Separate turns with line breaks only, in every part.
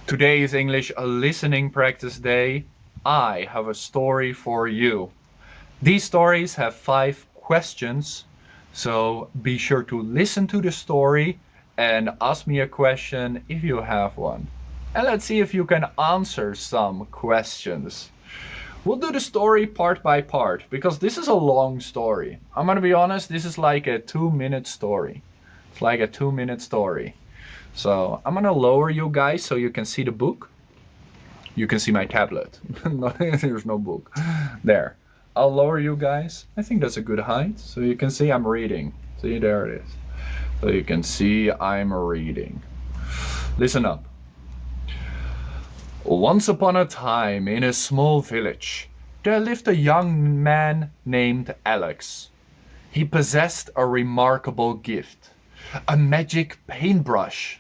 Today is English a listening practice day. I have a story for you. These stories have 5 questions, so be sure to listen to the story and ask me a question if you have one. And let's see if you can answer some questions. We'll do the story part by part because this is a long story. I'm gonna be honest, this is like a 2-minute story. It's like a 2-minute story. So I'm gonna lower you guys so you can see the book. You can see my tablet. There's no book. There. I'll lower you guys. I think that's a good height. So you can see I'm reading. See, there it is. So you can see I'm reading. Listen up. Once upon a time in a small village, there lived a young man named Alex. He possessed a remarkable gift, a magic paintbrush.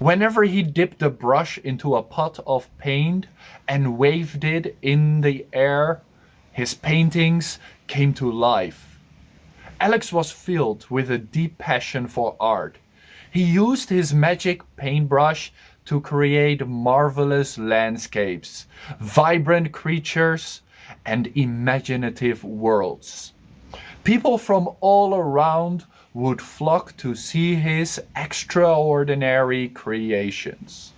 Whenever he dipped the brush into a pot of paint and waved it in the air, his paintings came to life. Alex was filled with a deep passion for art. He used his magic paintbrush to create marvelous landscapes, vibrant creatures, and imaginative worlds. People from all around would flock to see his extraordinary creations.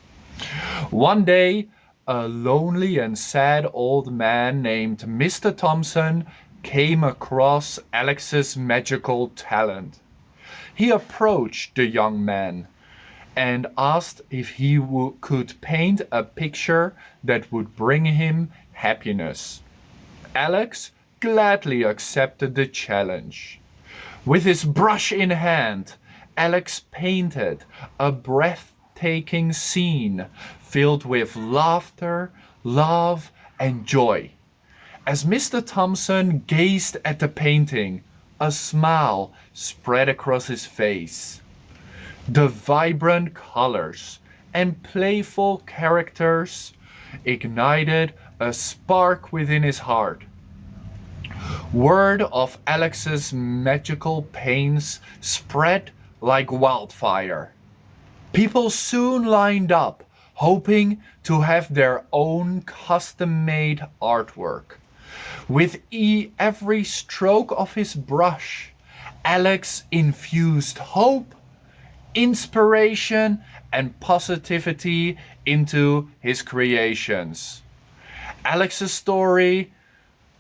One day, a lonely and sad old man named Mr. Thompson came across Alex's magical talent. He approached the young man and asked if he could paint a picture that would bring him happiness. Alex gladly accepted the challenge. With his brush in hand, Alex painted a breathtaking scene filled with laughter, love, and joy. As Mr. Thompson gazed at the painting, a smile spread across his face. The vibrant colors and playful characters ignited a spark within his heart. Word of Alex's magical paints spread like wildfire. People soon lined up, hoping to have their own custom-made artwork. With every stroke of his brush, Alex infused hope, inspiration, and positivity into his creations. Alex's story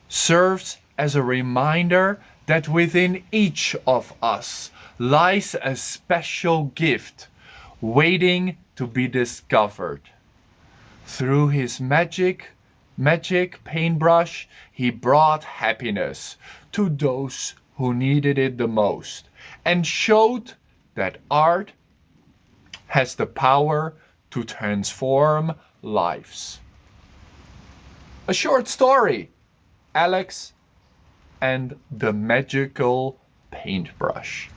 serves as a reminder that within each of us lies a special gift waiting to be discovered. Through his magic paintbrush, he brought happiness to those who needed it the most and showed that art has the power to transform lives. A short story, Alex and the magical paintbrush.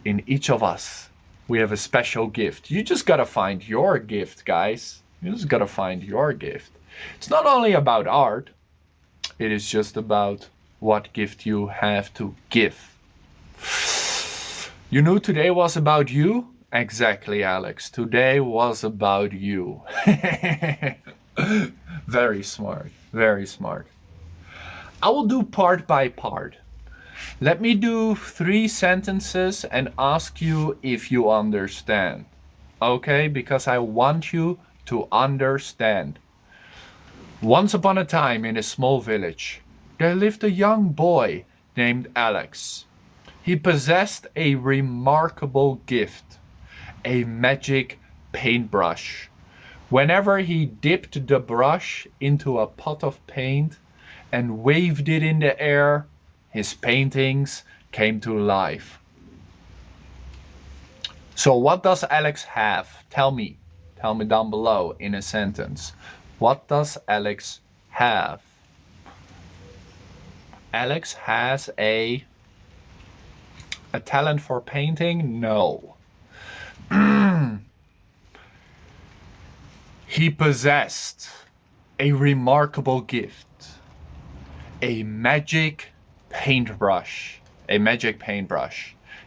In each of us, we have a special gift. You just gotta find your gift, guys. You just gotta find your gift. It's not only about art, it is just about what gift you have to give. You knew today was about you? Exactly, Alex. Today was about you. Very smart, very smart. I will do part by part. Let me do 3 sentences and ask you if you understand. Okay? Because I want you to understand. Once upon a time in a small village, there lived a young boy named Alex. He possessed a remarkable gift, a magic paintbrush. Whenever he dipped the brush into a pot of paint and waved it in the air, his paintings came to life. So what does Alex have? Tell me down below in a sentence. What does Alex have? Alex has a talent for painting? No. He possessed a remarkable gift, a magic paintbrush.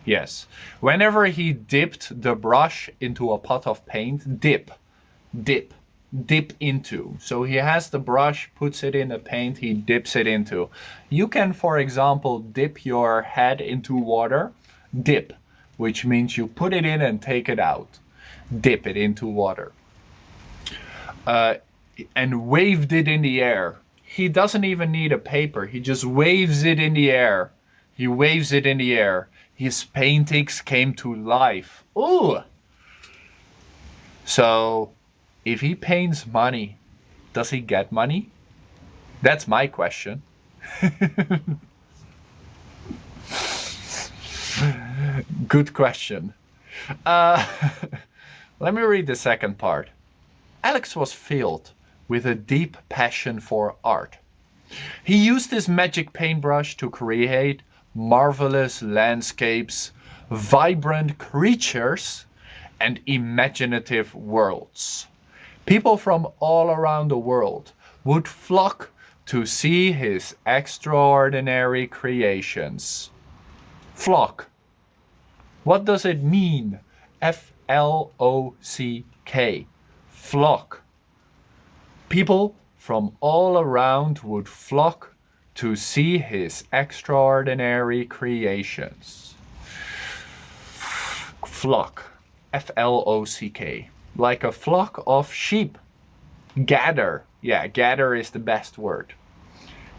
Yes. Whenever he dipped the brush into a pot of paint, dip, dip into. So he has the brush, puts it in the paint, he dips it into. You can, for example, dip your head into water. Dip, which means you put it in and take it out. Dip it into water. And waved it in the air. He doesn't even need a paper. He just waves it in the air. He waves it in the air. His paintings came to life. Ooh! So, if he paints money, does he get money? That's my question. Good question. Let me read the second part. Alex was filled with a deep passion for art. He used his magic paintbrush to create marvelous landscapes, vibrant creatures, and imaginative worlds. People from all around the world would flock to see his extraordinary creations. Flock. What does it mean? Flock. Flock. People from all around would flock to see his extraordinary creations. Flock. Flock. Like a flock of sheep. Gather. Yeah, gather is the best word.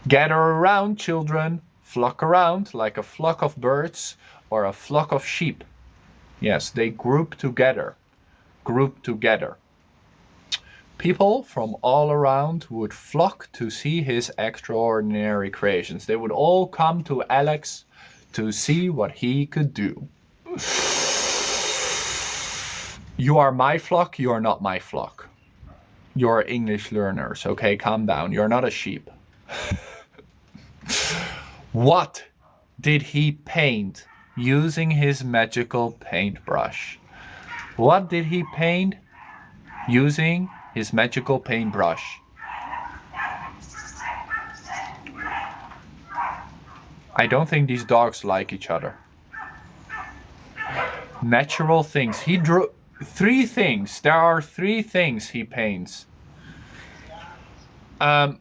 Gather around, children. Flock around like a flock of birds or a flock of sheep. Yes, they group together. Group together. People from all around would flock to see his extraordinary creations. They would all come to Alex to see what he could do. You are my flock, you are not my flock. You're English learners, okay? Calm down. You're not a sheep. What did he paint using his magical paintbrush? What did he paint using his magical paintbrush? I don't think these dogs like each other. Natural things. He drew 3 things. There are 3 things he paints.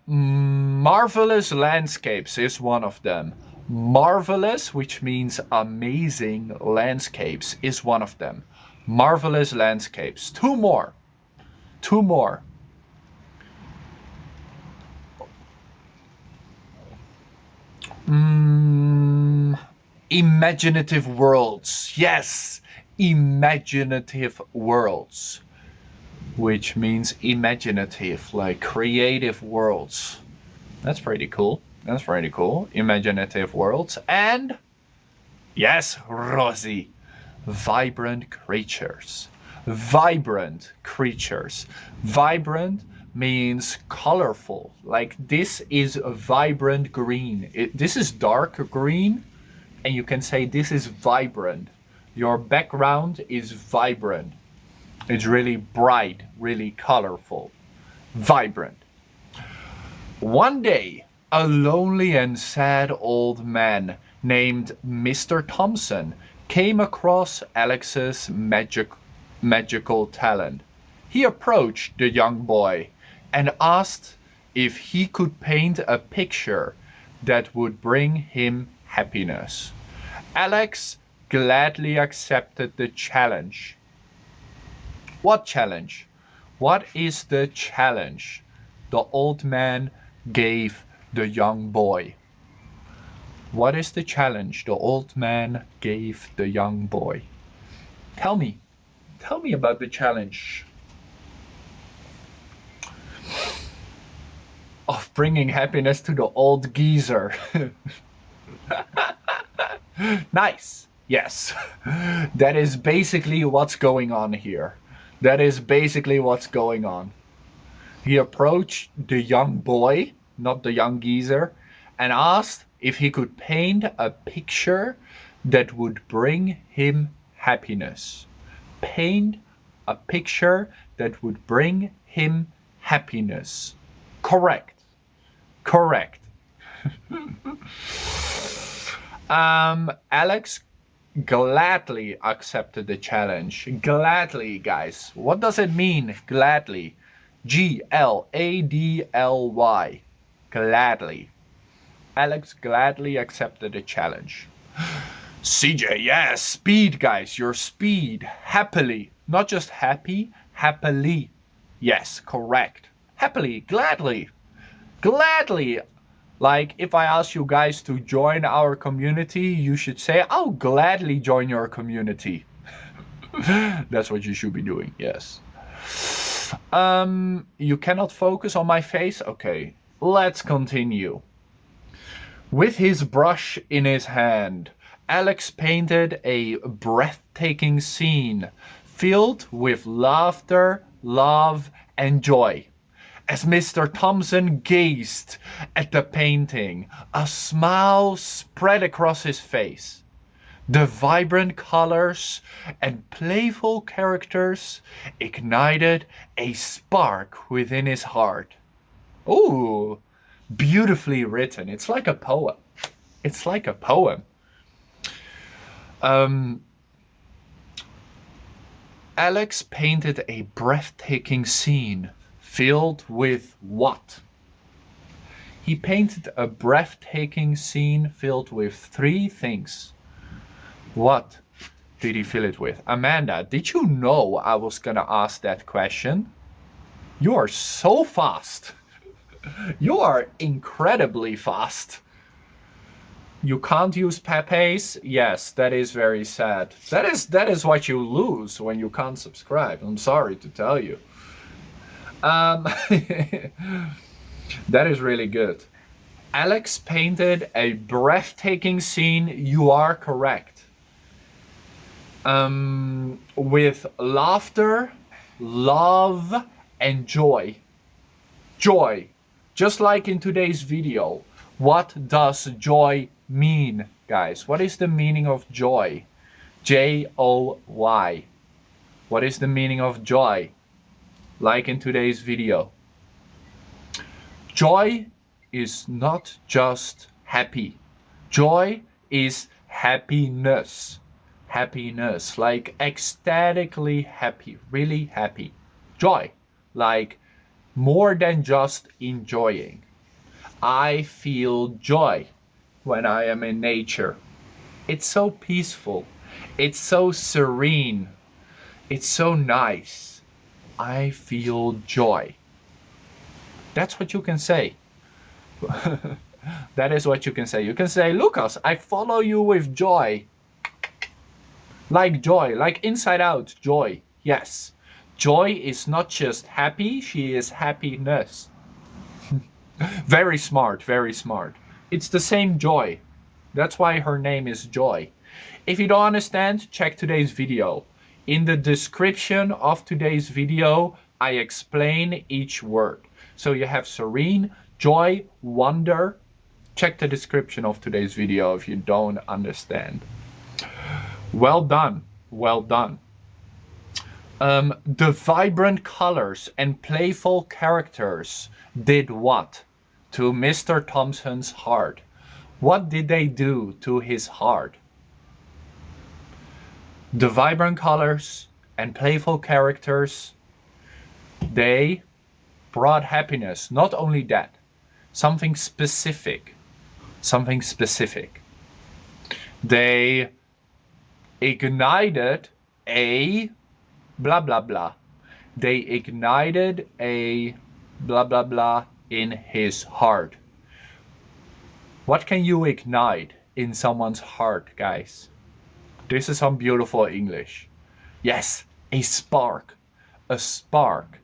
Marvelous landscapes is one of them. Marvelous, which means amazing landscapes, is one of them. Marvelous landscapes. 2 more. 2 more. Imaginative worlds. Yes, imaginative worlds. Which means imaginative, like creative worlds. That's pretty cool. That's pretty cool. Imaginative worlds. And, yes, Rosie, vibrant creatures. Vibrant creatures. Vibrant means colorful. Like this is a vibrant green. This is dark green, and you can say this is vibrant. Your background is vibrant. It's really bright, really colorful, vibrant. One day, a lonely and sad old man named Mr. Thompson came across Alex's magical talent. He approached the young boy and asked if he could paint a picture that would bring him happiness. Alex gladly accepted the challenge. What challenge? What is the challenge the old man gave the young boy? What is the challenge the old man gave the young boy? Tell me. Tell me about the challenge. Of bringing happiness to the old geezer. Nice. Yes. That is basically what's going on here. That is basically what's going on. He approached the young boy, not the young geezer, and asked if he could paint a picture that would bring him happiness. Paint a picture that would bring him happiness. Correct. Correct. Alex gladly accepted the challenge. Gladly, guys. What does it mean, gladly? Gladly. Gladly. Alex gladly accepted the challenge. CJ, yes, speed, guys. Your speed. Happily. Not just happy, happily. Yes, correct. Happily, gladly. Gladly. Like, if I ask you guys to join our community, you should say, I'll gladly join your community. That's what you should be doing, yes. You cannot focus on my face? Okay, let's continue. With his brush in his hand, Alex painted a breathtaking scene filled with laughter, love, and joy. As Mr. Thompson gazed at the painting, a smile spread across his face. The vibrant colors and playful characters ignited a spark within his heart. Ooh, beautifully written. It's like a poem. It's like a poem. Alex painted a breathtaking scene filled with what? He painted a breathtaking scene filled with 3 things. What did he fill it with? Amanda, did you know I was gonna ask that question? You are so fast. You are incredibly fast. You can't use Pepe's? Yes, that is very sad. That is what you lose when you can't subscribe. I'm sorry to tell you. That is really good. Alex painted a breathtaking scene. You are correct. With laughter, love, and joy. Joy. Just like in today's video. What does joy mean, guys? What is the meaning of joy? Joy. What is the meaning of joy? Like in today's video. Joy is not just happy. Joy is happiness. Happiness, like ecstatically happy, really happy. Joy, like more than just enjoying. I feel joy when I am in nature. It's so peaceful. It's so serene. It's so nice. I feel joy. That's what you can say. That is what you can say. You can say, Lucas, I follow you with joy. Like joy, like inside out, joy. Yes. Joy is not just happy, she is happiness. Very smart, very smart. It's the same joy. That's why her name is Joy. If you don't understand, check today's video. In the description of today's video, I explain each word. So you have serene, joy, wonder. Check the description of today's video if you don't understand. Well done, well done. The vibrant colors and playful characters did what to Mr. Thompson's heart? What did they do to his heart? The vibrant colors and playful characters, they brought happiness. Not only that, something specific. Something specific. They ignited a blah blah blah. They ignited a blah blah blah in his heart. What can you ignite in someone's heart, guys? This is some beautiful English. Yes, a spark. A spark.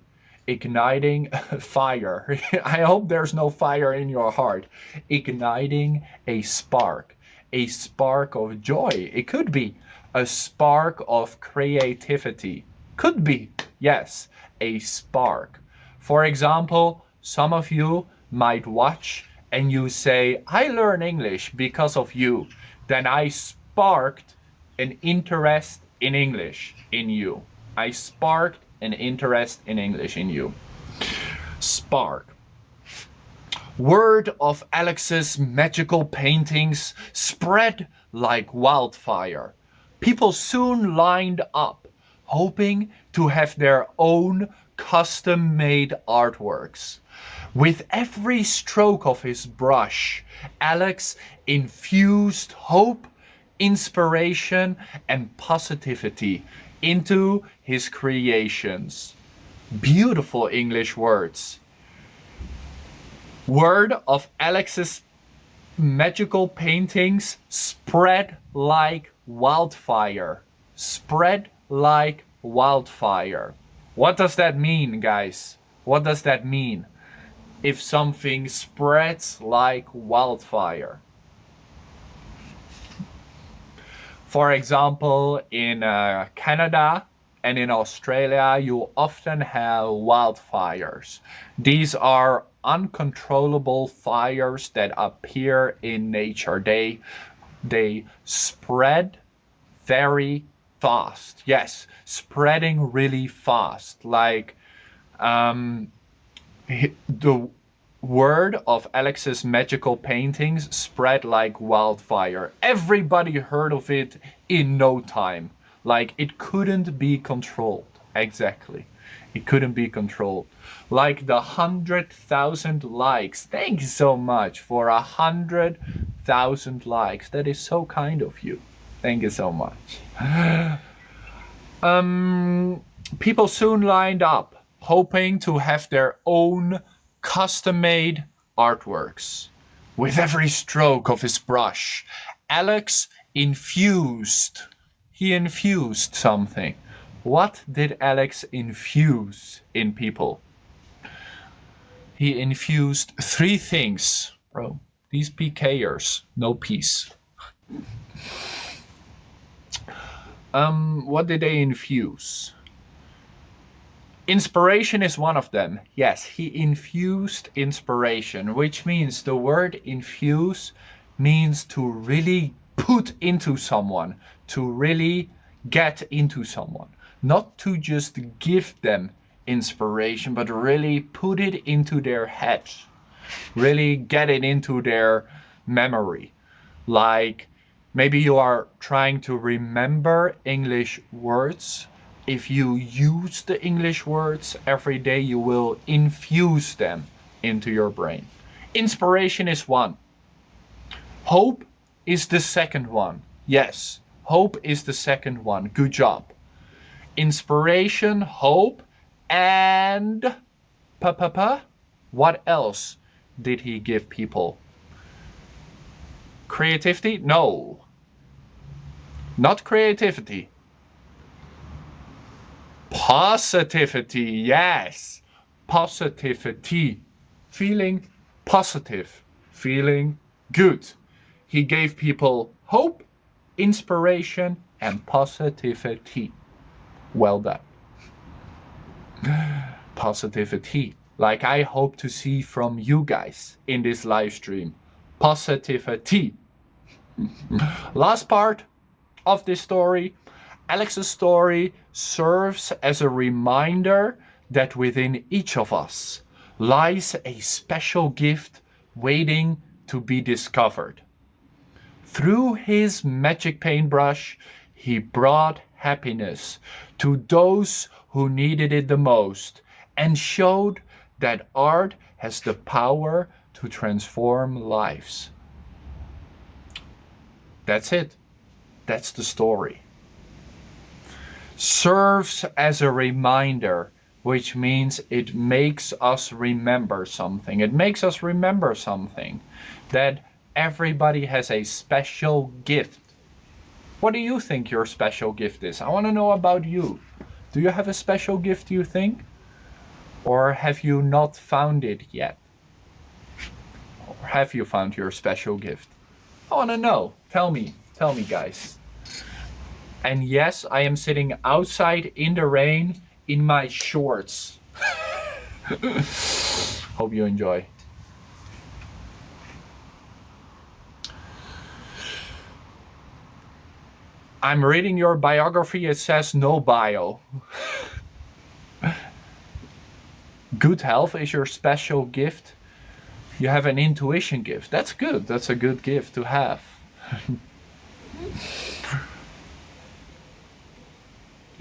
Igniting fire. I hope there's no fire in your heart. Igniting a spark. A spark of joy. It could be a spark of creativity. Could be, yes, a spark. For example, some of you might watch and you say, I learn English because of you. Then I sparked an interest in English in you. I sparked an interest in English in you. Spark. Word of Alex's magical paintings spread like wildfire. People soon lined up, hoping to have their own custom-made artworks. With every stroke of his brush, Alex infused hope, inspiration, and positivity into his creations. Beautiful English words. Word of Alex's magical paintings spread like wildfire. Spread like wildfire. What does that mean, guys? What does that mean? If something spreads like wildfire. For example, in Canada and in Australia, you often have wildfires. These are uncontrollable fires that appear in nature. They spread very fast. Yes, spreading really fast. Like the word of Alex's magical paintings spread like wildfire. Everybody heard of it in no time. Like it couldn't be controlled. Exactly. It couldn't be controlled. Like the 100,000 likes. Thank you so much for 100,000 likes. That is so kind of you. Thank you so much. People soon lined up, hoping to have their own custom-made artworks. With every stroke of his brush, Alex infused something. What did Alex infuse in people? He infused 3 things. Bro, these PKers, no peace. What did they infuse? Inspiration is one of them. Yes, he infused inspiration, which means the word infuse means to really put into someone, to really get into someone. Not to just give them inspiration, but really put it into their head. Really get it into their memory. Like maybe you are trying to remember English words. If you use the English words every day, you will infuse them into your brain. Inspiration is one. Hope is the second one. Yes, hope is the second one. Good job. Inspiration, hope, and what else did he give people? Creativity? No. Not creativity. Positivity, yes. Positivity. Feeling positive. Feeling good. He gave people hope, inspiration, and positivity. Well done. Positivity. Like I hope to see from you guys in this live stream. Positivity. Last part of this story. Alex's story serves as a reminder that within each of us lies a special gift waiting to be discovered. Through his magic paintbrush, he brought happiness to those who needed it the most and showed that art has the power to transform lives. That's it. That's the story. Serves as a reminder, which means it makes us remember something. It makes us remember something, that everybody has a special gift. What do you think your special gift is? I want to know about you. Do you have a special gift, you think? Or have you not found it yet? Or have you found your special gift? I want to know. Tell me, guys. And yes, I am sitting outside in the rain in my shorts. Hope you enjoy. I'm reading your biography. It says no bio. Good health is your special gift. You have an intuition gift. That's good. That's a good gift to have.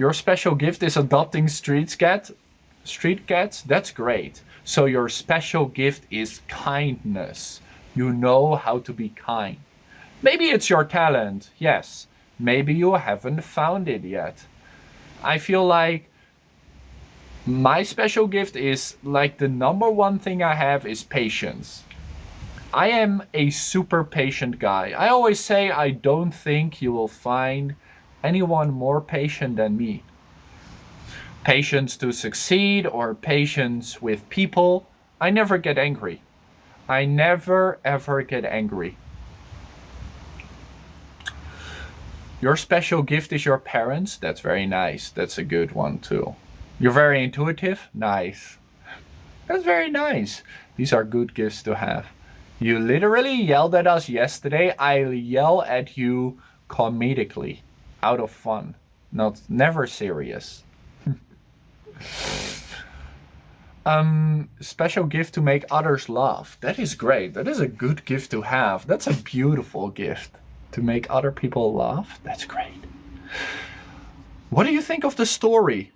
Your special gift is adopting street cats? That's great. So your special gift is kindness. You know how to be kind. Maybe it's your talent, yes. Maybe you haven't found it yet. I feel like my special gift is like the number one thing I have is patience. I am a super patient guy. I always say I don't think you will find anyone more patient than me. Patience to succeed or patience with people. I never get angry. I never ever get angry. Your special gift is your parents. That's very nice. That's a good one too. You're very intuitive. Nice. That's very nice. These are good gifts to have. You literally yelled at us yesterday. I yell at you comedically, out of fun, never serious. Special gift to make others laugh. That is great. That is a good gift to have. That's a beautiful gift. To make other people laugh. That's great. What do you think of the story?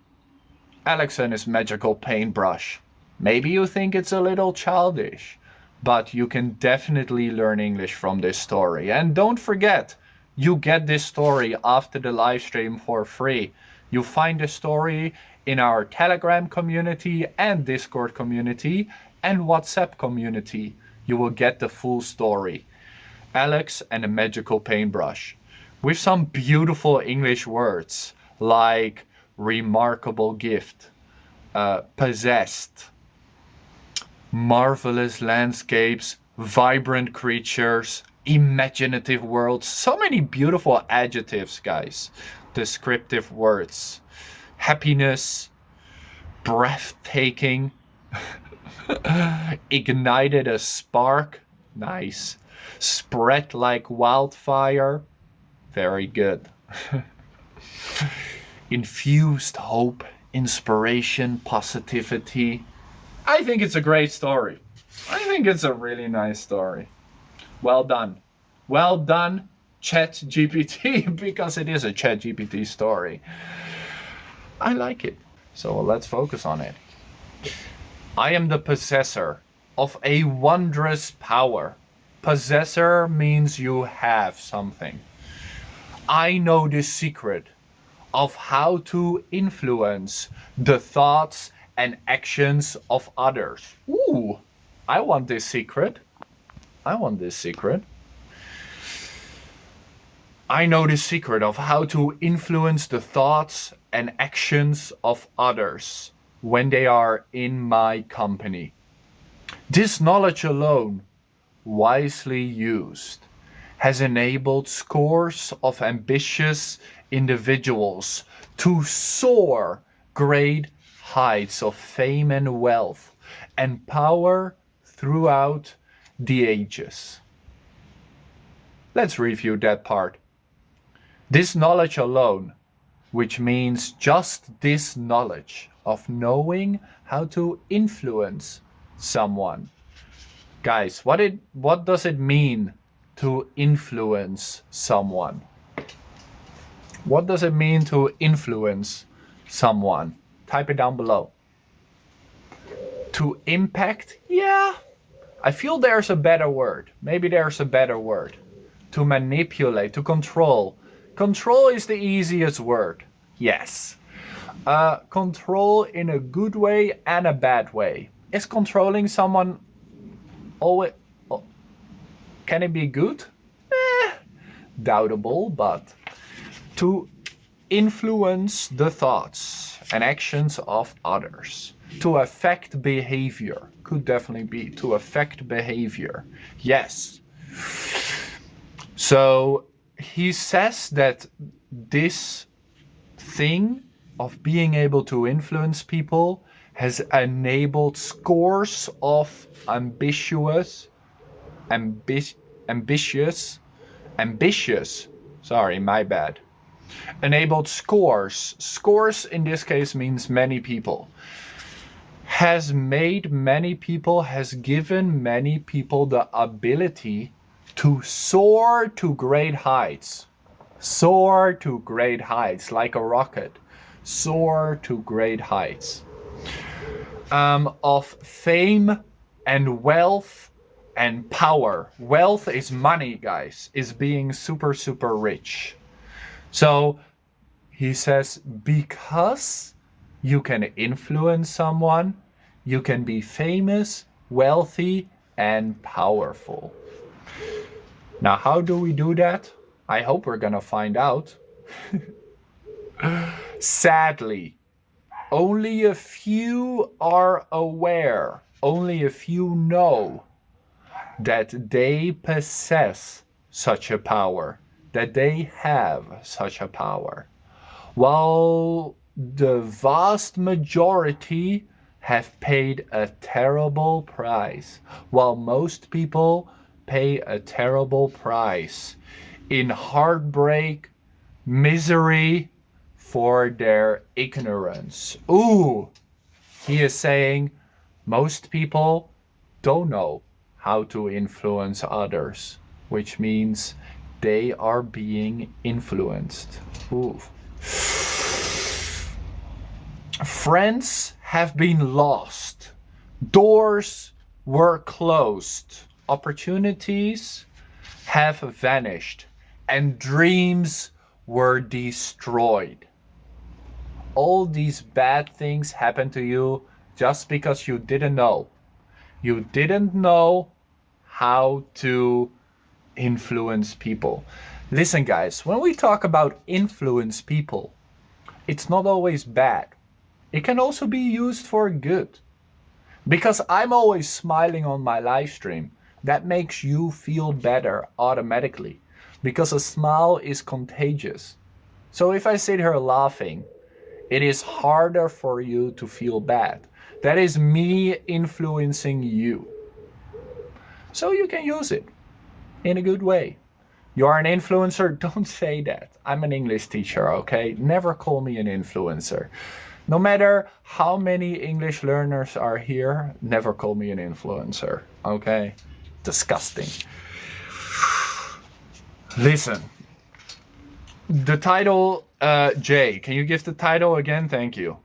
Alex and his magical paintbrush. Maybe you think it's a little childish, but you can definitely learn English from this story. And don't forget, you get this story after the live stream for free. You find the story in our Telegram community and Discord community and WhatsApp community. You will get the full story. Alex and a magical paintbrush. With some beautiful English words like remarkable gift, possessed, marvelous landscapes, vibrant creatures, imaginative worlds. So many beautiful adjectives, guys. Descriptive words. Happiness, breathtaking, ignited a spark. Nice. Spread like wildfire. Very good. Infused hope, inspiration, positivity. I think it's a great story. I think it's a really nice story. Well done. Well done, ChatGPT, because it is a ChatGPT story. I like it. So let's focus on it. I am the possessor of a wondrous power. Possessor means you have something. I know the secret of how to influence the thoughts and actions of others. Ooh, I want this secret. I want this secret. I know the secret of how to influence the thoughts and actions of others when they are in my company. This knowledge alone, wisely used, has enabled scores of ambitious individuals to soar great heights of fame and wealth and power throughout the ages. Let's review that part. This knowledge alone, which means just this knowledge of knowing how to influence someone. Guys, what does it mean to influence someone? What does it mean to influence someone? Type it down below. To impact? Yeah. I feel there's a better word. Maybe there's a better word. To manipulate, to control. Control is the easiest word. Yes. Control in a good way and a bad way. Is controlling someone always... Can it be good? Doubtable, but... To influence the thoughts and actions of others. To affect behavior. Could definitely be to affect behavior. Yes. So he says that this thing of being able to influence people has enabled scores of ambitious, sorry, my bad. Enabled scores in this case means many people. Has made many people, has given many people the ability to soar to great heights. Soar to great heights like a rocket. soar to great heights. Of fame and wealth and power. Wealth is money, guys, is being super, super rich. So he says, because you can influence someone, you can be famous, wealthy, and powerful. Now, how do we do that? I hope we're gonna find out. Sadly, only a few are aware, only a few know that they possess such a power, that they have such a power, while the vast majority have paid a terrible price, while most people pay a terrible price in heartbreak, misery, for their ignorance. Ooh, he is saying most people don't know how to influence others, which means they are being influenced. Ooh. Friends have been lost. Doors were closed. Opportunities have vanished. And dreams were destroyed. All these bad things happen to you just because you didn't know. You didn't know how to influence people. Listen, guys, when we talk about influence people, it's not always bad. It can also be used for good. Because I'm always smiling on my live stream, that makes you feel better automatically. Because a smile is contagious. So if I sit here laughing, it is harder for you to feel bad. That is me influencing you. So you can use it in a good way. You are an influencer? Don't say that. I'm an English teacher, okay? Never call me an influencer. No matter how many English learners are here, never call me an influencer, okay? Disgusting. Listen. The title, Jay, can you give the title again? Thank you.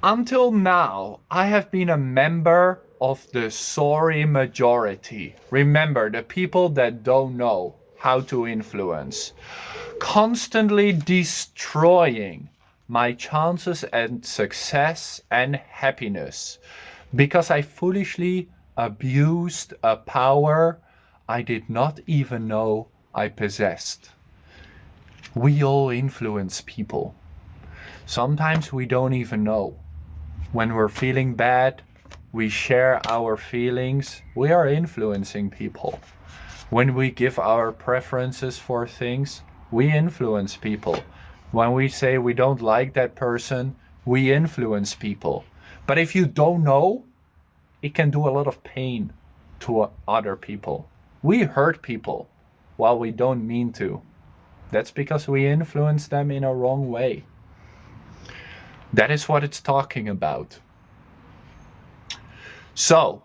Until now, I have been a member of the sorry majority. Remember, the people that don't know how to influence. Constantly destroying my chances at success and happiness. Because I foolishly abused a power I did not even know I possessed. We all influence people. Sometimes we don't even know. When we're feeling bad, we share our feelings. We are influencing people. When we give our preferences for things, we influence people. When we say we don't like that person, we influence people. But if you don't know, it can do a lot of pain to other people. We hurt people while we don't mean to. That's because we influence them in a wrong way. That is what it's talking about. So,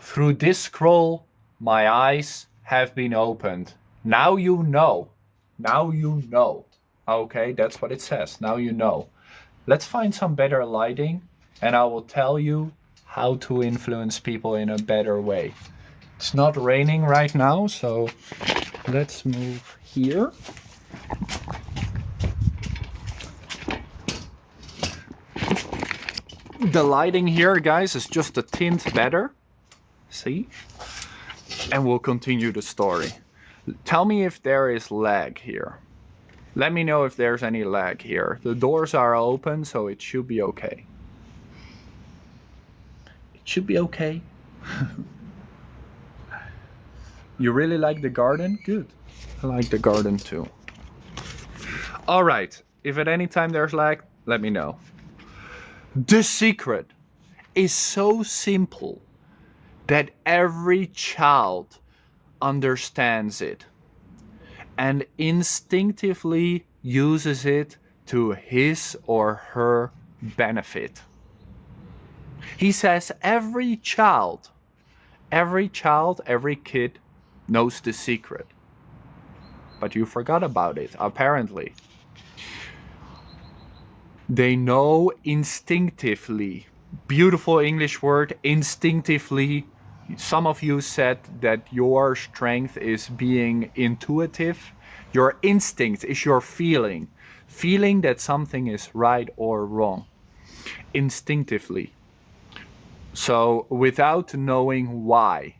through this scroll, my eyes have been opened. Now you know. Now you know. Okay, that's what it says. Now you know. Let's find some better lighting, and I will tell you how to influence people in a better way. It's not raining right now, so let's move here. The lighting here, guys, is just a tint better. See? And we'll continue the story. Tell me if there is lag here. Let me know if there's any lag here. The doors are open, so it should be okay. It should be okay. You really like the garden? Good. I like the garden too. All right. If at any time there's lag, let me know. The secret is so simple that every child understands it and instinctively uses it to his or her benefit. He says every child, every kid knows the secret. But you forgot about it, apparently. They know instinctively. Beautiful English word, instinctively. Some of you said that your strength is being intuitive. Your instinct is your feeling. Feeling that something is right or wrong. Instinctively. So without knowing why.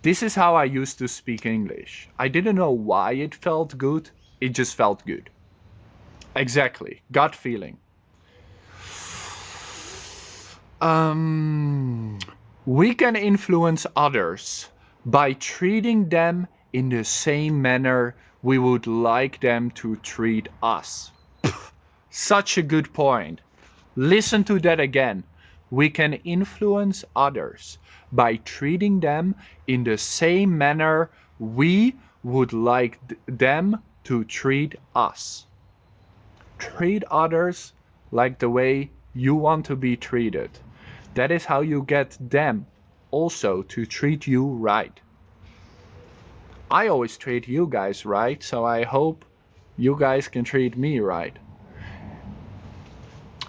This is how I used to speak English. I didn't know why it felt good. It just felt good. Exactly. Gut feeling. We can influence others by treating them in the same manner we would like them to treat us. Such a good point. Listen to that again. We can influence others by treating them in the same manner we would like them to treat us. Treat others like the way you want to be treated. That is how you get them also to treat you right. I always treat you guys right, so I hope you guys can treat me right.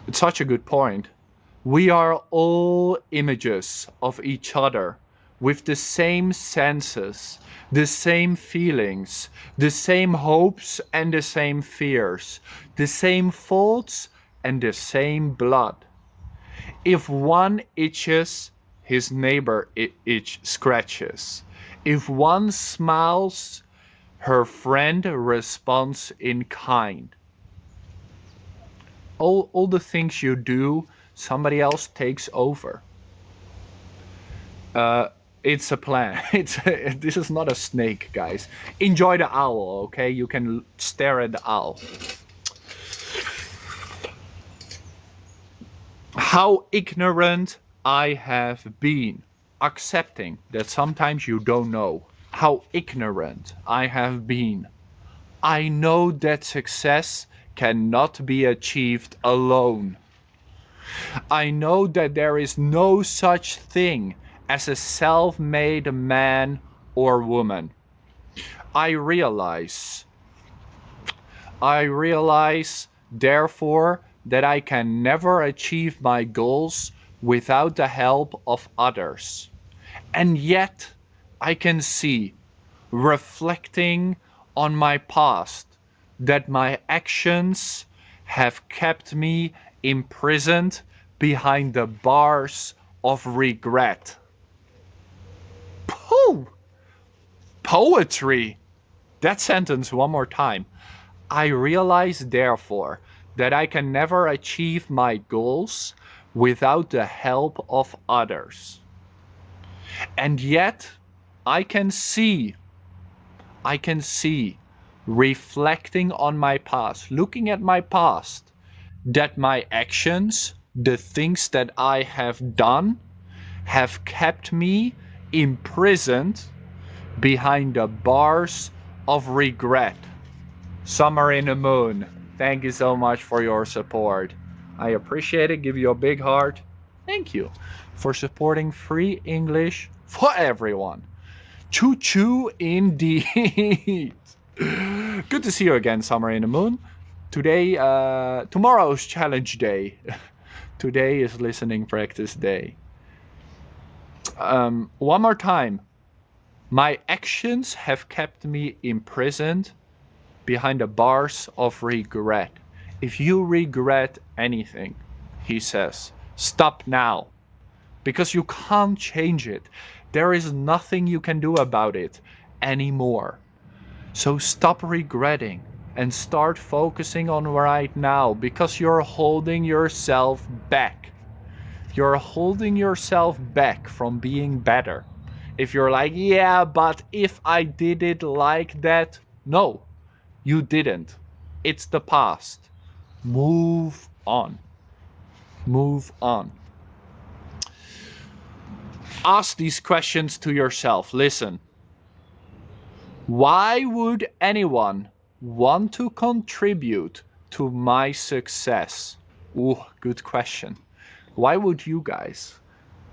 It's such a good point. We are all images of each other with the same senses, the same feelings, the same hopes and the same fears, the same faults and the same blood. If one itches, his neighbor scratches. If one smiles, her friend responds in kind. All the things you do, somebody else takes over. It's a plan. This is not a snake, guys. Enjoy the owl, okay? You can stare at the owl. How ignorant I have been. Accepting that sometimes you don't know. How ignorant I have been. I know that success cannot be achieved alone. I know that there is no such thing as a self-made man or woman. I realize, therefore, that I can never achieve my goals without the help of others. And yet, I can see, reflecting on my past, that my actions have kept me imprisoned behind the bars of regret. Poetry! That sentence one more time. I realize, therefore, that I can never achieve my goals without the help of others. And yet, I can see, reflecting on my past, looking at my past, that my actions, the things that I have done, have kept me imprisoned behind the bars of regret. Summer in the Moon, thank you so much for your support. I appreciate it. Give you a big heart. Thank you for supporting free English for everyone. Choo choo indeed. Good to see you again, Summer in the Moon. Today, tomorrow's challenge day. Today is listening practice day. One more time. My actions have kept me imprisoned behind the bars of regret. If you regret anything, he says, stop now. Because you can't change it. There is nothing you can do about it anymore. So stop regretting and start focusing on right now, because you're holding yourself back. You're holding yourself back from being better. If you're like, yeah, but if I did it like that, no, you didn't. It's the past. Move on. Move on. Ask these questions to yourself. Listen. Why would anyone want to contribute to my success? Ooh, good question. Why would you guys?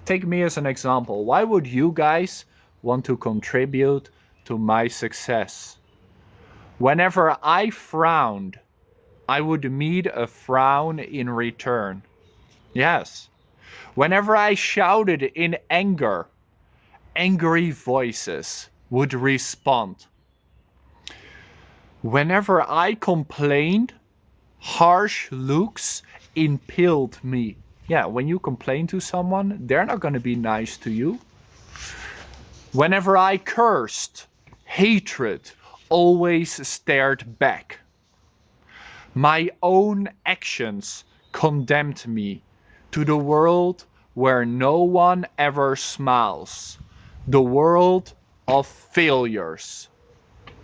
Take me as an example. Why would you guys want to contribute to my success? Whenever I frowned, I would meet a frown in return. Yes. Whenever I shouted in anger, angry voices would respond. Whenever I complained, harsh looks impelled me. Yeah, when you complain to someone, they're not going to be nice to you. Whenever I cursed, hatred always stared back. My own actions condemned me to the world where no one ever smiles, the world of failures.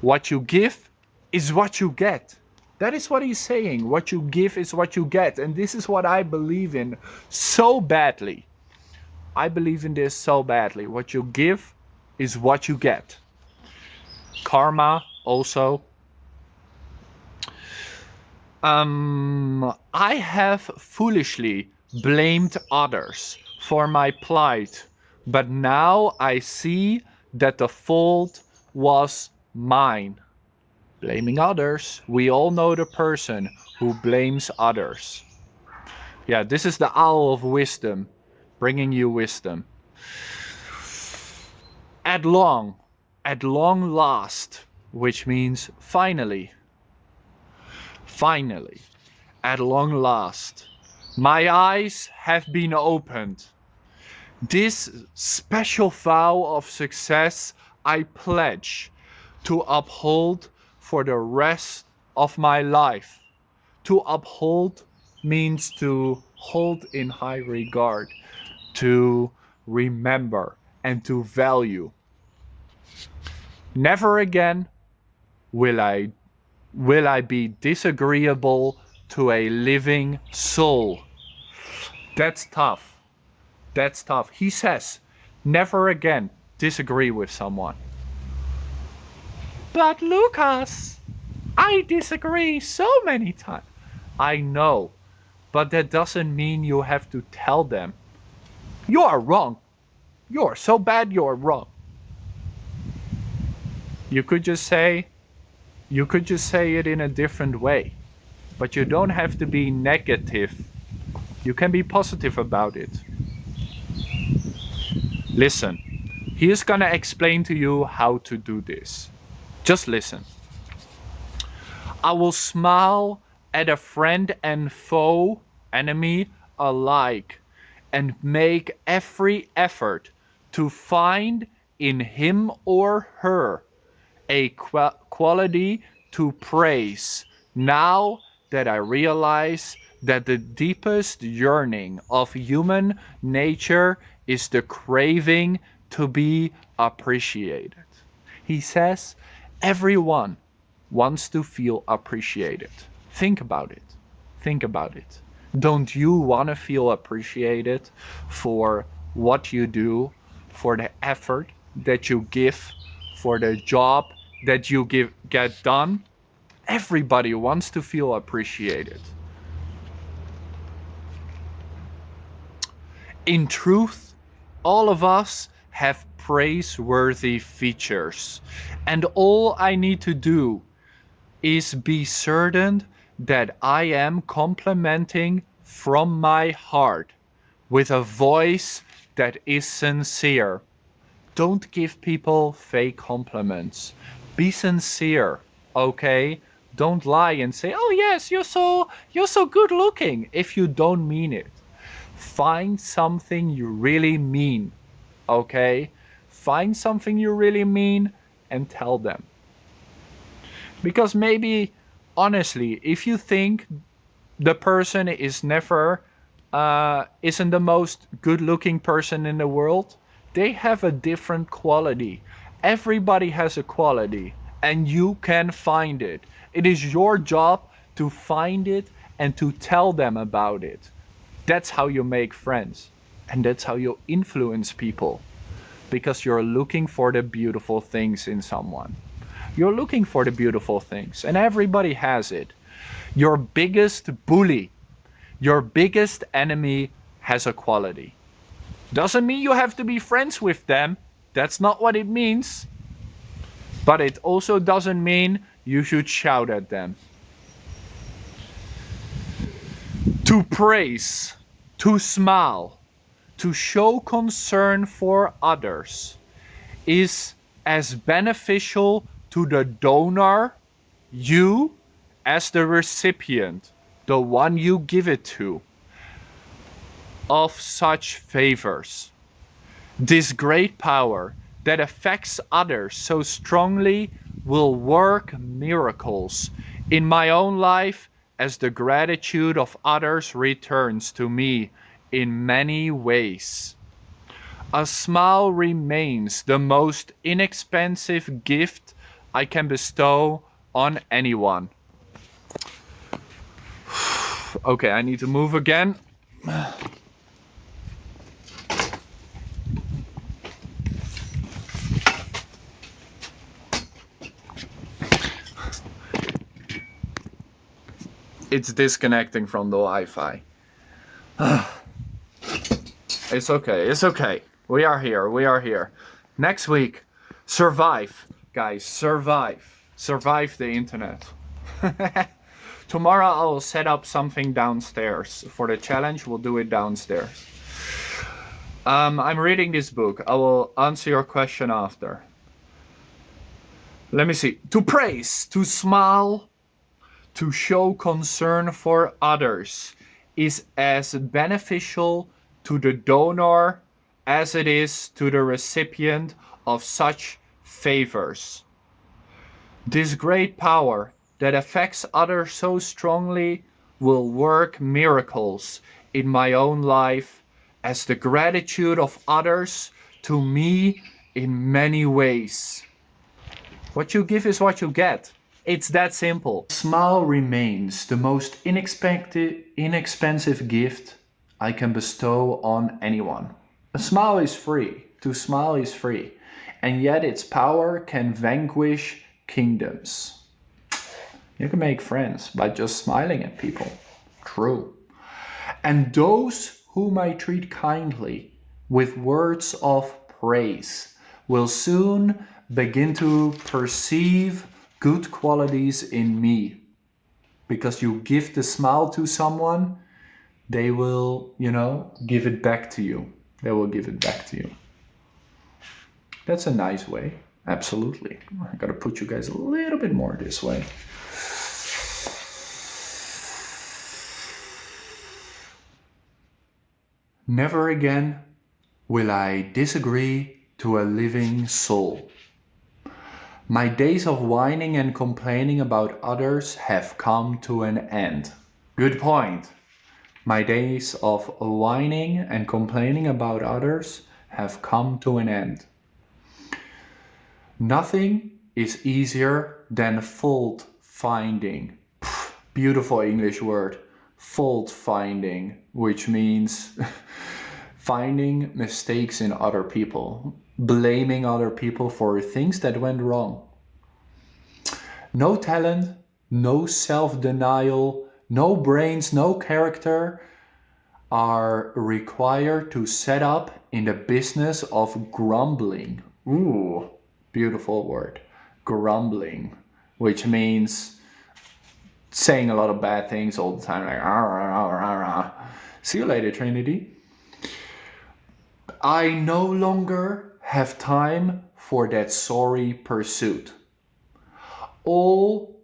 What you give is what you get. That is what he's saying. What you give is what you get. And this is what I believe in so badly. I believe in this so badly. What you give is what you get. Karma also. I have foolishly blamed others for my plight, but now I see that the fault was mine. Blaming others. We all know the person who blames others. Yeah, this is the owl of wisdom, bringing you wisdom. At long last, which means finally. Finally, at long last, my eyes have been opened. This special vow of success I pledge to uphold for the rest of my life. To uphold means to hold in high regard, to remember and to value. Never again will I be disagreeable to a living soul. That's tough. That's tough. He says, never again disagree with someone. But Lucas, I disagree so many times. I know, but that doesn't mean you have to tell them. You are wrong. You're so bad you're wrong. You could just say it in a different way. But you don't have to be negative. You can be positive about it. Listen, he is gonna explain to you how to do this. Just listen. I will smile at a friend and foe, enemy alike, and make every effort to find in him or her a quality to praise, now that I realize that the deepest yearning of human nature is the craving to be appreciated. He says, everyone wants to feel appreciated. Think about it. Think about it. Don't you want to feel appreciated for what you do, for the effort that you give, for the job that you get done? Everybody wants to feel appreciated. In truth, all of us have praiseworthy features, and all I need to do is be certain that I am complimenting from my heart with a voice that is sincere. Don't give people fake compliments. Be sincere, okay? Don't lie and say, "Oh yes, you're so good looking," if you don't mean it. Find something you really mean, okay? Find something you really mean and tell them. Because maybe, honestly, if you think the person is never isn't the most good-looking person in the world, they have a different quality. Everybody has a quality, and you can find it. It is your job to find it and to tell them about it. That's how you make friends, and that's how you influence people, because you're looking for the beautiful things in someone. You're looking for the beautiful things, and everybody has it. Your biggest bully, your biggest enemy has a quality. Doesn't mean you have to be friends with them. That's not what it means. But it also doesn't mean you should shout at them. To praise, to smile, to show concern for others is as beneficial to the donor, you, as the recipient, the one you give it to, of such favors. This great power that affects others so strongly will work miracles in my own life as the gratitude of others returns to me in many ways. A smile remains the most inexpensive gift I can bestow on anyone. Okay, I need to move again. It's disconnecting from the Wi-Fi. It's okay, it's okay. We are here. Next week, survive, guys, survive. Survive the internet. Tomorrow I will set up something downstairs. For the challenge, we'll do it downstairs. I'm reading this book. I will answer your question after. Let me see. To praise, to smile, to show concern for others is as beneficial to the donor as it is to the recipient of such favors. This great power that affects others so strongly will work miracles in my own life as the gratitude of others to me in many ways. What you give is what you get. It's that simple. A smile remains the most inexpensive gift I can bestow on anyone. A smile is free. To smile is free. And yet its power can vanquish kingdoms. You can make friends by just smiling at people. True. And those whom I treat kindly with words of praise will soon begin to perceive good qualities in me. Because you give the smile to someone, they will, give it back to you. They will give it back to you. That's a nice way. Absolutely. I gotta put you guys a little bit more this way. Never again will I disagree to a living soul. My days of whining and complaining about others have come to an end. Good point. My days of whining and complaining about others have come to an end. Nothing is easier than fault finding. Beautiful English word. Fault finding, which means finding mistakes in other people. Blaming other people for things that went wrong. No talent, no self-denial, no brains, no character are required to set up in the business of grumbling. Ooh, beautiful word. Grumbling, which means saying a lot of bad things all the time, like see you later, Trinity. I no longer have time for that sorry pursuit. All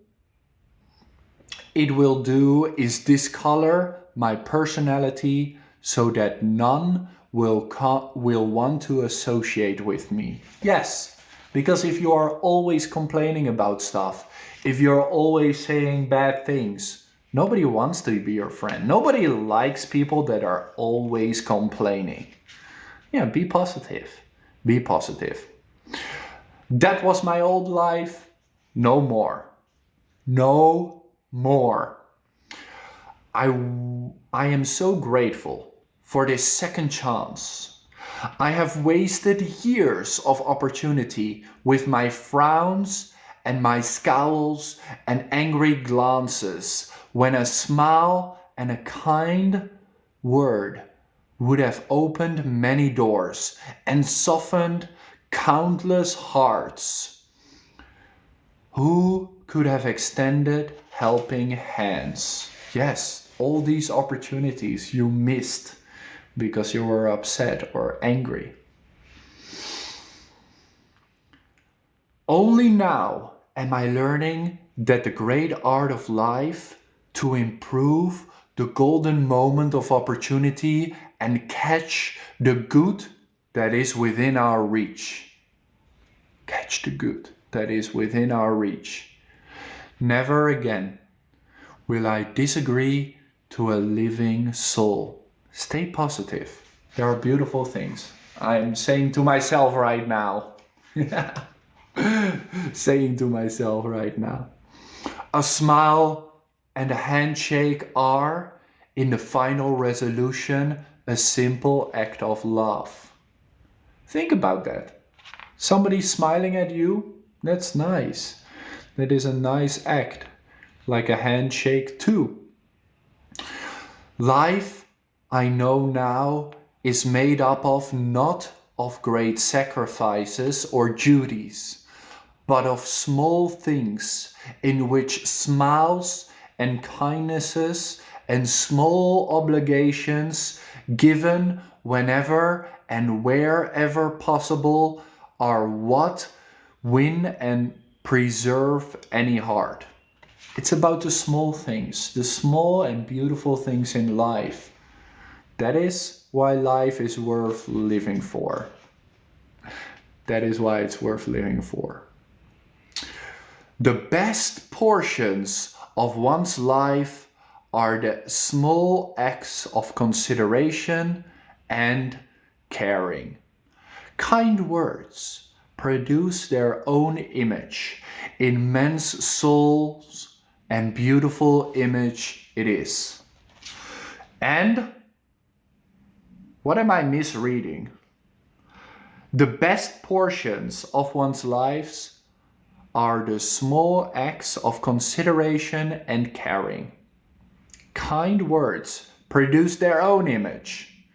it will do is discolor my personality so that none will want to associate with me. Yes, because if you are always complaining about stuff, if you're always saying bad things, nobody wants to be your friend. Nobody likes people that are always complaining. Yeah, be positive. Be positive. That was my old life. No more. No more. I am so grateful for this second chance. I have wasted years of opportunity with my frowns and my scowls and angry glances when a smile and a kind word would have opened many doors and softened countless hearts. Who could have extended helping hands? Yes, all these opportunities you missed because you were upset or angry. Only now am I learning that the great art of life to improve the golden moment of opportunity and catch the good that is within our reach. Catch the good that is within our reach. Never again will I disagree to a living soul. Stay positive. There are beautiful things. I'm saying to myself right now. Saying to myself right now. A smile and a handshake are, in the final resolution, a simple act of love. Think about that. Somebody smiling at you, that's nice. That is a nice act, like a handshake too. Life, I know now, is made up of not of great sacrifices or duties, but of small things in which smiles and kindnesses and small obligations given whenever and wherever possible are what win and preserve any heart. It's about the small things, the small and beautiful things in life. That is why life is worth living for. That is why it's worth living for. The best portions of one's life are the small acts of consideration and caring. Kind words produce their own image in men's souls, and beautiful image it is. And what am I misreading? The best portions of one's lives are the small acts of consideration and caring. Kind words produce their own image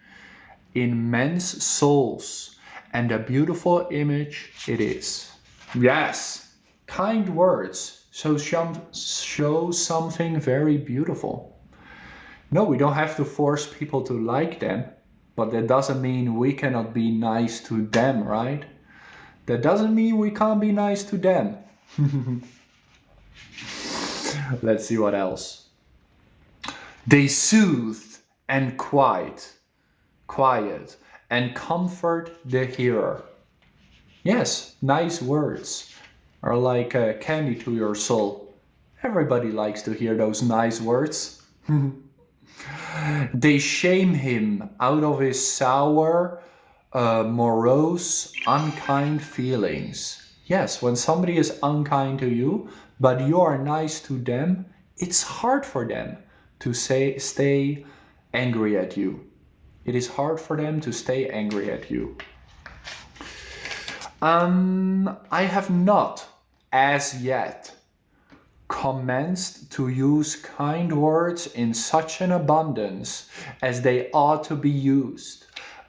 in men's souls, and a beautiful image it is. Yes, kind words show something very beautiful. No, we don't have to force people to like them, but that doesn't mean we cannot be nice to them, right? That doesn't mean we can't be nice to them. Let's see what else. They soothe and quiet and comfort the hearer. Yes, nice words are like candy to your soul. Everybody likes to hear those nice words. They shame him out of his sour, morose, unkind feelings. Yes, when somebody is unkind to you, but you are nice to them, it's hard for them to stay angry at you. It is hard for them to stay angry at you. I have not, as yet, commenced to use kind words in such an abundance as they ought to be used,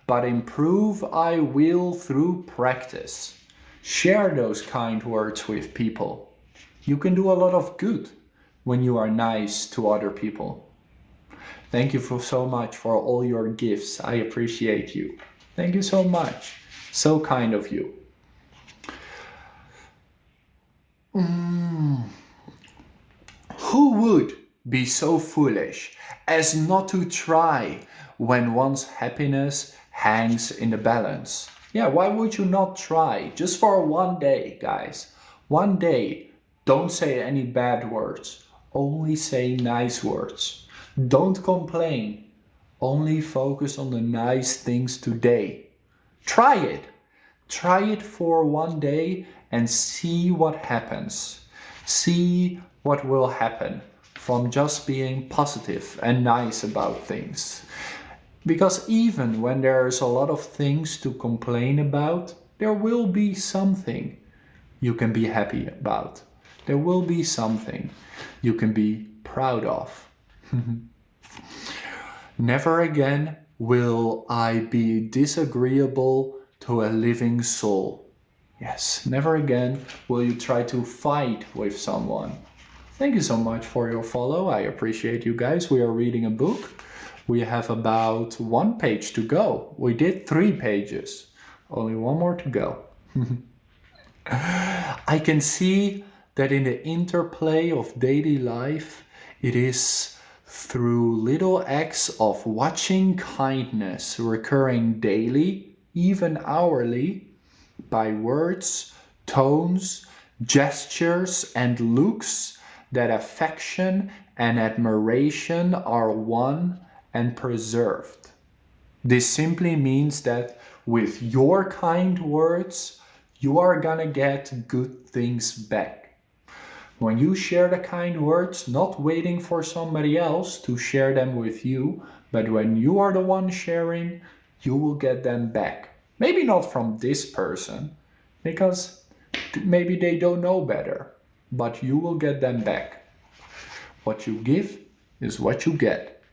but improve I will through practice. Share those kind words with people. You can do a lot of good when you are nice to other people. Thank you so much for all your gifts. I appreciate you. Thank you so much. So kind of you. Who would be so foolish as not to try when one's happiness hangs in the balance? Yeah, why would you not try? Just for one day, guys. One day. Don't say any bad words. Only say nice words. Don't complain. Only focus on the nice things today. Try it. Try it for one day and see what happens. See what will happen from just being positive and nice about things. Because even when there's a lot of things to complain about, there will be something you can be happy about. There will be something you can be proud of. Never again will I be disagreeable to a living soul. Yes, never again will you try to fight with someone. Thank you so much for your follow. I appreciate you guys. We are reading a book. We have about 1 page to go. We did 3 pages. Only 1 more to go. I can see that in the interplay of daily life, it is through little acts of watching kindness recurring daily, even hourly, by words, tones, gestures, and looks that affection and admiration are won and preserved. This simply means that with your kind words, you are gonna get good things back. When you share the kind words, not waiting for somebody else to share them with you, but when you are the one sharing, you will get them back. Maybe not from this person, because maybe they don't know better, but you will get them back. What you give is what you get.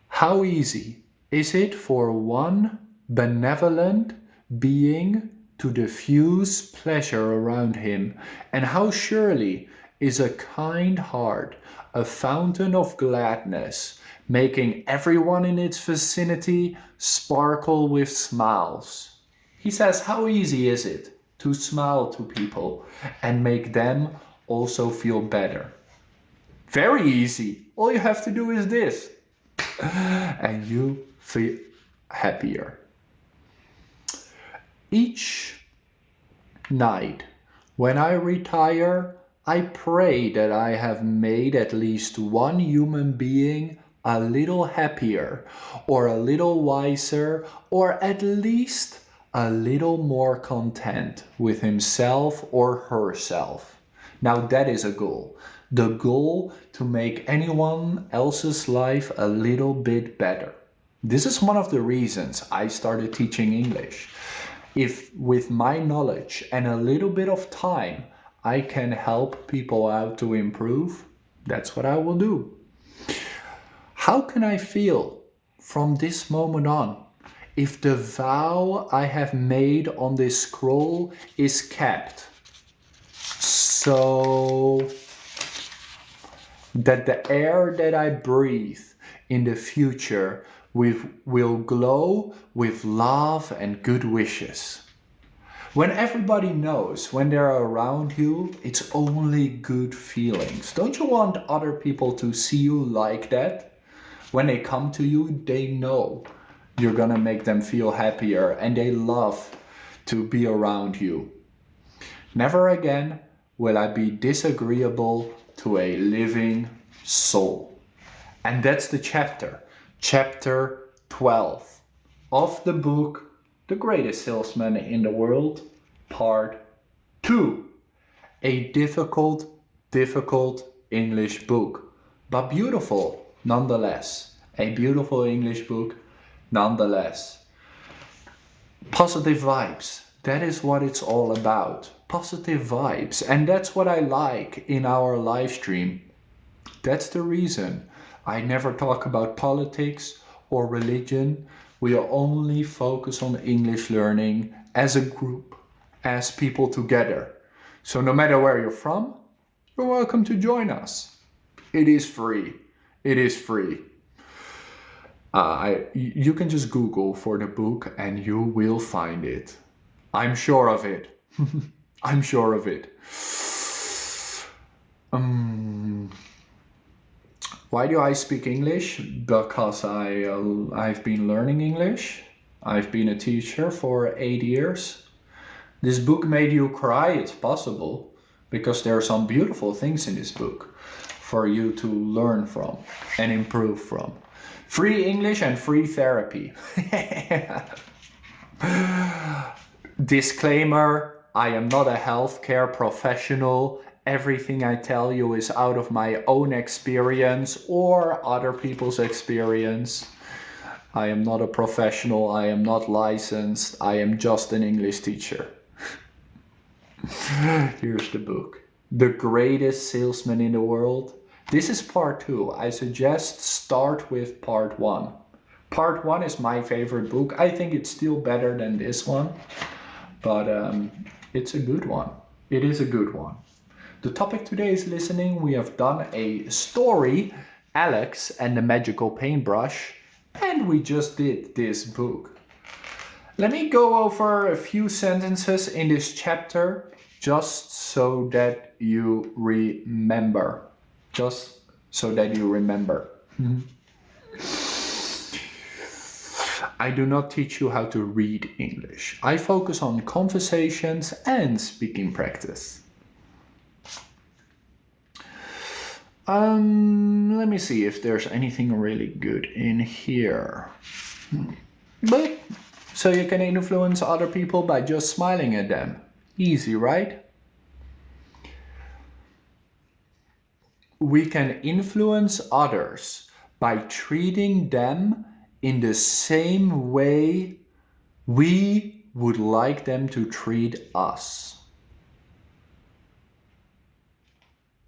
How easy is it for one benevolent being to diffuse pleasure around him, and how surely is a kind heart a fountain of gladness, making everyone in its vicinity sparkle with smiles. He says, how easy is it to smile to people and make them also feel better? Very easy. All you have to do is this. And you feel happier. Each night when I retire, I pray that I have made at least one human being a little happier, or a little wiser, or at least a little more content with himself or herself. Now that is a goal. The goal to make anyone else's life a little bit better. This is one of the reasons I started teaching English. If with my knowledge and a little bit of time, I can help people out to improve, that's what I will do. How can I feel from this moment on if the vow I have made on this scroll is kept? So that the air that I breathe in the future will glow with love and good wishes. When everybody knows, when they're around you, it's only good feelings. Don't you want other people to see you like that? When they come to you, they know you're gonna make them feel happier and they love to be around you. Never again will I be disagreeable to a living soul. And that's the chapter 12 of the book The Greatest Salesman in the World, part 2. A difficult English book, but beautiful nonetheless. A beautiful English book nonetheless. Positive vibes, that is what it's all about. Positive vibes, and that's what I like in our live stream. That's the reason I never talk about politics or religion. We only focus on English learning as a group, as people together. So no matter where you're from, you're welcome to join us. It is free. It is free. You can just Google for the book and you will find it. I'm sure of it. I'm sure of it. Why do I speak English? Because I've been learning English. I've been a teacher for 8 years. This book made you cry, it's possible, because there are some beautiful things in this book for you to learn from and improve from. Free English and free therapy. Disclaimer, I am not a healthcare professional. Everything I tell you is out of my own experience or other people's experience. I am not a professional, I am not licensed, I am just an English teacher. Here's the book. The Greatest Salesman in the World. This is part 2. I suggest start with part 1. Part 1 is my favorite book. I think it's still better than this one, but it's a good one. It is a good one. The topic today is listening. We have done a story, Alex and the Magical Paintbrush, and we just did this book. Let me go over a few sentences in this chapter just so that you remember. Just so that you remember. I do not teach you how to read English. I focus on conversations and speaking practice. Let me see if there's anything really good in here. But so you can influence other people by just smiling at them. Easy, right? We can influence others by treating them in the same way we would like them to treat us.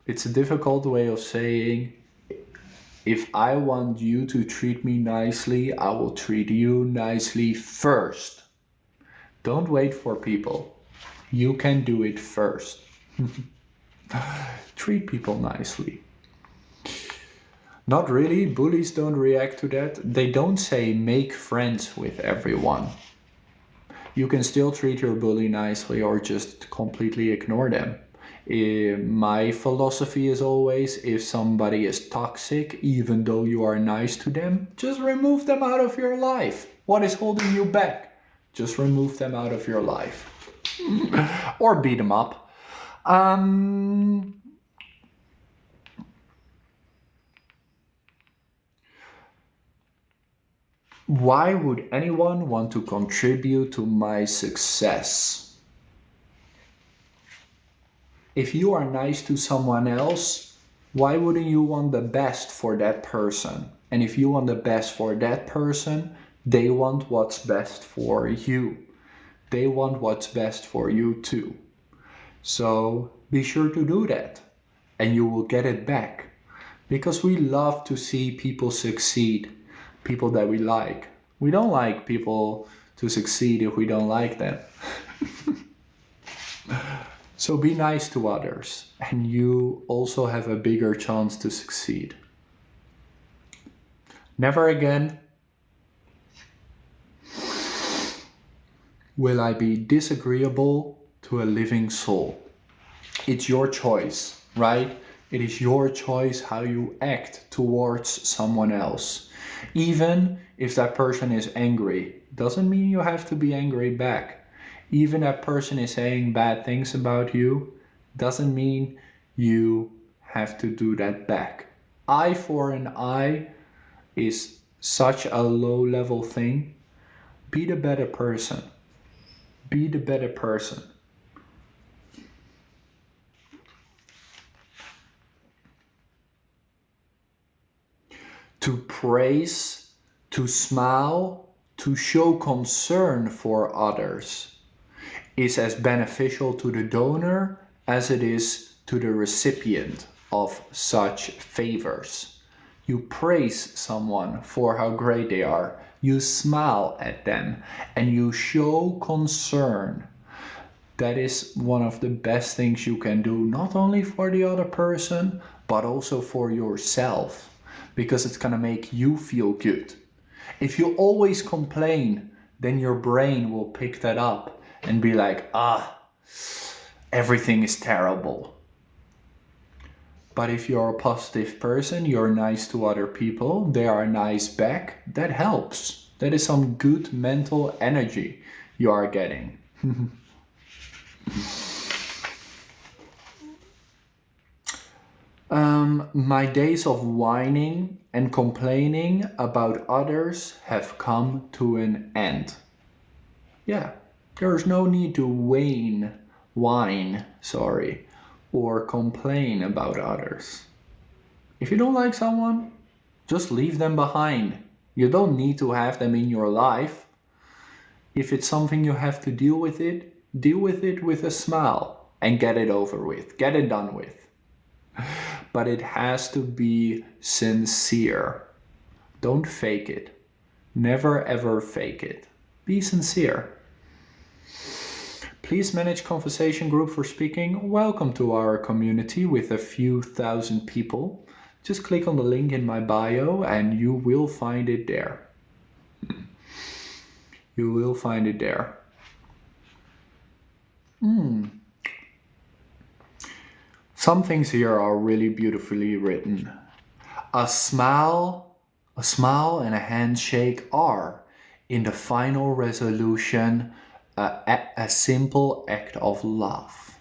It's a difficult way of saying, if I want you to treat me nicely, I will treat you nicely first. Don't wait for people. You can do it first. Treat people nicely. Not really, bullies don't react to that. They don't say make friends with everyone. You can still treat your bully nicely or just completely ignore them. My philosophy is always, if somebody is toxic, even though you are nice to them, just remove them out of your life. What is holding you back? Just remove them out of your life. Or beat them up. Why would anyone want to contribute to my success? If you are nice to someone else, why wouldn't you want the best for that person? And if you want the best for that person, they want what's best for you. They want what's best for you too. So be sure to do that and you will get it back. Because we love to see people succeed. People that we like. We don't like people to succeed if we don't like them. So be nice to others and you also have a bigger chance to succeed. Never again will I be disagreeable to a living soul. It's your choice, right? It is your choice how you act towards someone else. Even if that person is angry, doesn't mean you have to be angry back. Even that person is saying bad things about you, doesn't mean you have to do that back. Eye for an eye is such a low level thing. Be the better person. Be the better person. To praise, to smile, to show concern for others is as beneficial to the donor as it is to the recipient of such favors. You praise someone for how great they are. You smile at them and you show concern. That is one of the best things you can do, not only for the other person, but also for yourself. Because it's gonna make you feel good. If you always complain, then your brain will pick that up and be like, everything is terrible. But if you're a positive person, you're nice to other people, they are nice back, that helps. That is some good mental energy you are getting. My days of whining and complaining about others have come to an end. Yeah, there's no need to whine, or complain about others. If you don't like someone, just leave them behind. You don't need to have them in your life. If it's something you have to deal with it with a smile and get it over with, get it done with. But it has to be sincere. Don't fake it. Never ever fake it. Be sincere. Please manage conversation group for speaking. Welcome to our community with a few thousand people. Just click on the link in my bio and you will find it there. You will find it there. Some things here are really beautifully written. A smile and a handshake are, in the final resolution, a simple act of love.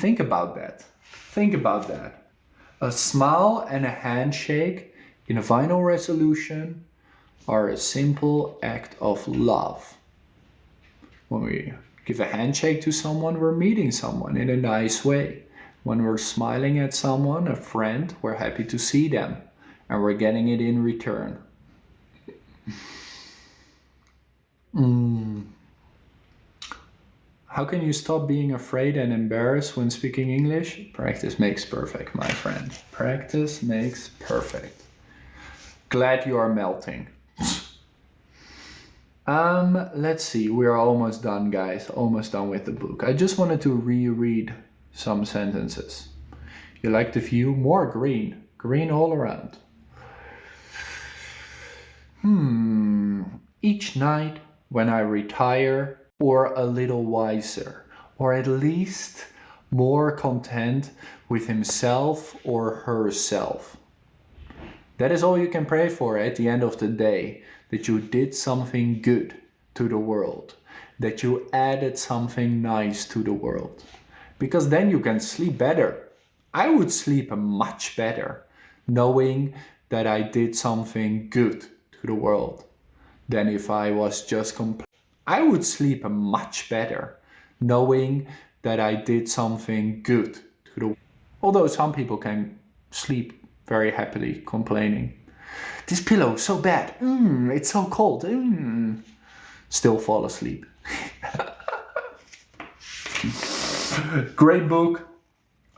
Think about that. Think about that. A smile and a handshake in a final resolution are a simple act of love. When we give a handshake to someone, we're meeting someone in a nice way. When we're smiling at someone, a friend, we're happy to see them and we're getting it in return. How can you stop being afraid and embarrassed when speaking English? Practice makes perfect, my friend. Practice makes perfect. Glad you are melting. Let's see, we are almost done, guys. Almost done with the book. I just wanted to reread some sentences. You like the view? More green. Green all around. Each night when I retire, or a little wiser, or at least more content with himself or herself. That is all you can pray for at the end of the day, that you did something good to the world, that you added something nice to the world. Because then you can sleep better. I would sleep much better knowing that I did something good to the world than if I was just complaining. I would sleep much better knowing that I did something good to the world. Although some people can sleep very happily complaining. This pillow is so bad. It's so cold. Still fall asleep. Great book.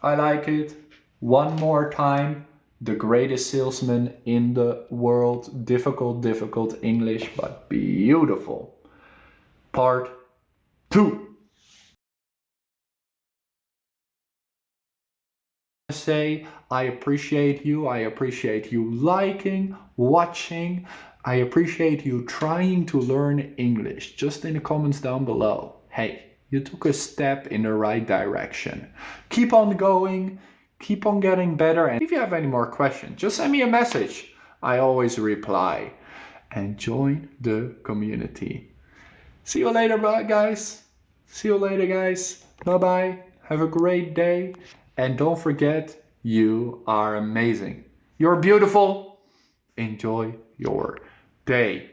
I like it. One more time. The greatest salesman in the world. Difficult English, but beautiful. Part 2. Say I appreciate you. I appreciate you liking, watching. I appreciate you trying to learn English. Just in the comments down below. Hey, you took a step in the right direction. Keep on going. Keep on getting better. And if you have any more questions, just send me a message. I always reply. And join the community. See you later, guys. See you later, guys. Bye-bye. Have a great day. And don't forget, you are amazing. You're beautiful. Enjoy your day.